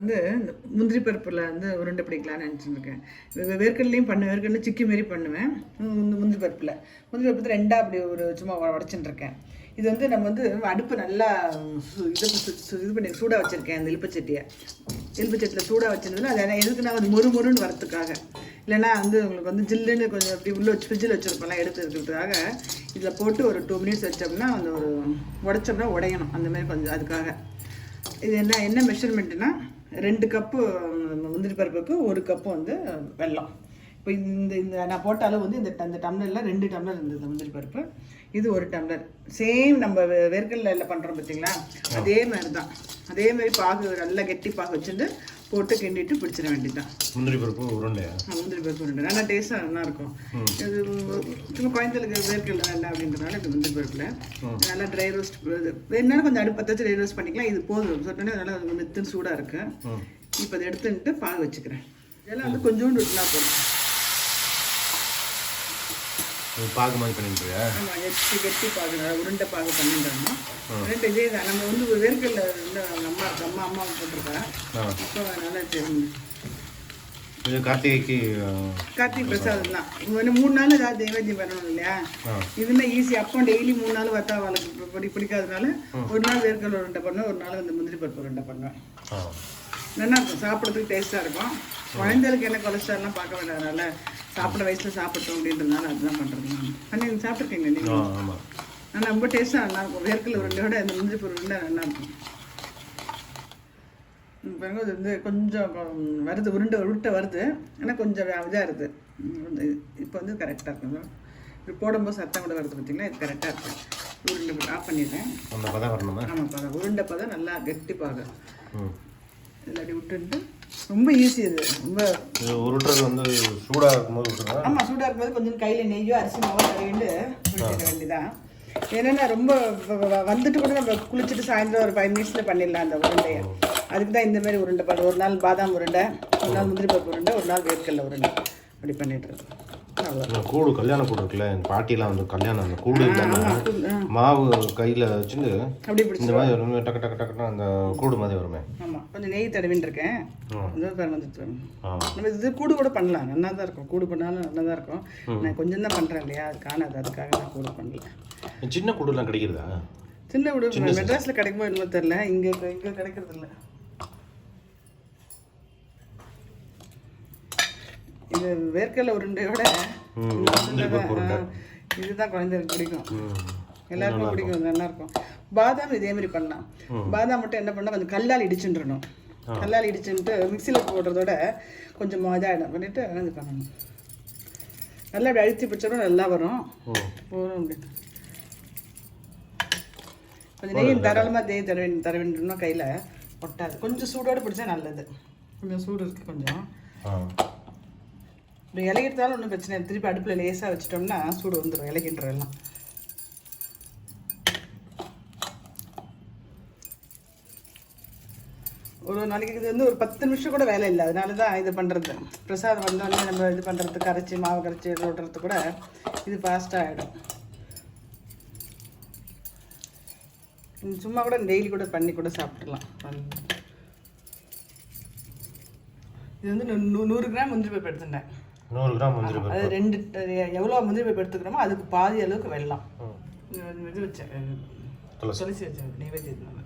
வந்து முந்திரி பருப்பில் வந்து உருண்டை பிடிக்கலான்னு நினச்சிருக்கேன். வேர்க்கடலையும் பண்ணுவேன், வேர்க்கடலை சிக்கி மாரி பண்ணுவேன். முந்திரி பருப்பு ரெண்டாக அப்படி ஒரு சும்மா உடச்சுட்டுருக்கேன். இது வந்து நம்ம வந்து அடுப்பு நல்லா இது பண்ணி சூடாக வச்சுருக்கேன். அந்த இலுப்பச்சட்டியில் சூடாக வச்சுருந்ததுன்னா அது எதுக்குன்னா அது மொறுன்னு வரத்துக்காக. இல்லைனா வந்து உங்களுக்கு வந்து ஜில்லுன்னு கொஞ்சம் அப்படி உள்ளே வச்சு ஃப்ரிட்ஜில் வச்சுருப்போம்லாம் எடுத்து இருக்கிறதுக்காக இதில் போட்டு ஒரு 2 மினிட்ஸ் வச்சோம்னா அந்த ஒரு உடைச்சோம்னா உடையணும். அந்த மாதிரி கொஞ்சம் அதுக்காக. இது என்ன மெஷர்மெண்ட்டுனா 2 கப்பு முந்திரி பருப்புக்கு 1 கப்பு வந்து வெல்லம். இப்போ இந்த நான் போட்ட அளவு வந்து அந்த டம்ளரில் 2 டம்ளர் இருந்தது முந்திரி பருப்பு. இது 1 டம்ளர். சேம் நம்ம வேர்க்கடலையில் பண்ணுறோம் பார்த்தீங்களா, அதே மாதிரி தான். அதே மாதிரி பாகு நல்லா கெட்டி பாகு வச்சுட்டு போட்டு கிண்டிட்டு பிடிச்சிட வேண்டியதுதான். முந்திரி பருப்பு உருண்டை. முந்திரி பருப்பு உருண்டை நல்லா டேஸ்ட்டாக நல்லா இருக்கும். இது சும்மா குழந்தைகளுக்கு வேர்க்கடலை நல்லா அப்படின்றதுனால இது முந்திரி பருப்பில் நல்லா ட்ரை ரோஸ்ட் வேணுனாலும் கொஞ்சம் அடுப்பு பற்ற வச்சு ட்ரை ரோஸ்ட் பண்ணிக்கலாம். இது போதும் சொன்னோன்னே நல்லா மெத்துன்னு சூடாக இருக்குது. இப்போ அதை எடுத்துன்ட்டு பாகு வச்சுக்கிறேன். இதெல்லாம் வந்து கொஞ்சோண்டு விட்டுனா போதும். பாகு மாதிரி பண்ணிட்டு ஆமாம், கெட்டி பாகு உருண்டை பாகு பண்ணிட்டோம்னா ரெண்டு இதே தான். நம்ம வந்து வேர்க்கடலை அம்மா போட்டிருக்கா. இப்போ நல்லா கார்த்திகை பிரசாதம் தான். 3 நாள் ஏதாவது நைவேத்தியம் பண்ணணும் இல்லையா, இதுன்னா ஈஸி. அப்போ டெய்லி 3 நாள் வத்தா அவளுக்கு பிடிக்காதனால ஒரு நாள் வேர்க்கடலை உருண்டை பண்ணுவேன், ஒரு நாள் வந்து முந்திரி பருப்பு உருண்டை பண்ணுவேன். நல்லா இருக்கும், சாப்பிட்றதுக்கு டேஸ்ட்டாக இருக்கும். குழந்தைகளுக்கு என்ன கொலஸ்ட்ரால்லாம் பார்க்க வேண்டாதனால சாப்பிட்ற வயசில் சாப்பிட்டோம் அப்படின்றதுனால அதுதான் பண்ணுறது. நான் நீங்கள் சாப்பிட்ருக்கீங்க நீங்கள்? ஆனால் ரொம்ப டேஸ்ட்டாக நல்லாயிருக்கும். வேர்க்கடலை உருண்டையோட இந்த முந்திரி பருப்பு உருண்டை நல்லாயிருக்கும். பாருங்க, இது வந்து கொஞ்சம் வருது, உருட்டை வருது. ஆனால் கொஞ்சம் இதாக இருக்குது. இப்போ வந்து கரெக்டாக இருக்கும். இது போடும்போது சத்தம் கூட வருது பார்த்தீங்களா, இது கரெக்டாக இருக்குது. உருண்டை போட்டு ஆஃப் பண்ணிடுறேன். ஆமாம், உருண்டை பதம் நல்லா கெட்டிப்பாக இல்லாட்டி விட்டுட்டு ரொம்ப ஈஸி. இது ரொம்ப உருட்டுறது வந்து சூடாக இருக்கும்போது. ஆமாம், சூடாக இருக்கும்போது கொஞ்சம் கையில் நெய்யோ அரிசி மாவோ தடவிண்டு உருட்டிட வேண்டியதான். ஏன்னா ரொம்ப வந்துட்டு கூட நம்ம குளிச்சுட்டு சாயந்தரம் ஒரு 5 மினிட்ஸில் பண்ணிடலாம் அந்த உருண்டையை. அதுக்கு தான் இந்த மாதிரி உருண்டை பண்ணுறது. ஒரு நாள் பாதாம் உருண்டை, ஒரு நாள் முந்திரி பருப்பு உருண்டை, ஒரு நாள் வேர்க்கடலை உருண்டை அப்படி பண்ணிட்டுருக்கு. கூடு கல்யாண கூடு இருக்குல்ல, எங்கள் பாட்டிலாம் வந்து கல்யாணம் அந்த கூடு இல்லாமல் மாவு கையில் வச்சுட்டு அப்படி இந்த மாதிரி வருமே, டக்கு டக்கு டக்குன்னு அந்த கூடு மாதிரி வருமே. ஆமாம், கொஞ்சம் நெய் தடவின்னு இருக்கேன். நம்ம இது கூடு கூட பண்ணலாம், நல்லா தான் இருக்கும். கூடு பண்ணாலும் நல்லா தான் இருக்கும். நான் கொஞ்சம் தான் பண்ணுறேன் இல்லையா, அது காணாது, அதுக்காக நான் கூடு பண்ணல. சின்ன கூடுலாம் கிடைக்கிறதா? சின்ன கூடு மெட்ராஸில் கிடைக்குமோ என்னமோ தெரில, இங்கே கிடைக்கிறது இல்லை. இது வேர்க்கடலை உருண்டையோட இதுதான் குழந்தைகளுக்கு பிடிக்கும், எல்லாருக்கும் பிடிக்கும், நல்லாயிருக்கும். பாதாம் இதே மாதிரி பண்ணலாம். பாதாம் மட்டும் என்ன பண்ணால் கொஞ்சம் கல்லால் இடிச்சுட்டுறணும். கல்லால் இடிச்சுட்டு மிக்சியில் போடுறதோட கொஞ்சம் இதாகிடும் பண்ணிவிட்டு இது பண்ணணும். நல்லா அப்படி அழுத்தி பிடிச்சோம்னா நல்லா வரும். போகிறோம் அப்படின்னு கொஞ்சம் நெய் தாராளமாக நெய் தரவேண்டும்னா கையில் ஒட்டாது. கொஞ்சம் சூடோடு பிடிச்சா நல்லது. கொஞ்சம் சூடு இருக்குது கொஞ்சம். இப்படி இலகிட்டாலும் ஒன்றும் பிரச்சனை இல்லை. திருப்பி அடுப்பில் லேசாக வச்சிட்டோம்னா சூடு வந்துடும் இலகின்றதெல்லாம். ஒரு நாளைக்கு இது வந்து ஒரு 10 நிமிஷம் கூட வேலை இல்லை. அதனால தான் இது பண்ணுறது. பிரசாதம் வந்தோடனே நம்ம இது பண்ணுறதுக்கு கரைச்சி மாவு கரைச்சி ஓட்டுறது கூட இது ஃபாஸ்ட்டாக ஆகிடும். சும்மா கூட டெய்லி கூட பண்ணி கூட சாப்பிட்றலாம். இது வந்து 100 கிராம் முந்திரி பருப்பு எடுத்துட்டேன். 100 கிராம் முந்திரி பருப்பு. அது 2 எவ்வளோ முந்திரி பருப்பு எடுத்துக்கிறோமோ அதுக்கு பாதி அளவுக்கு வெல்லம் இது வச்சேன், துளசி வச்சேன் நெய்வேத்தியத்தினால.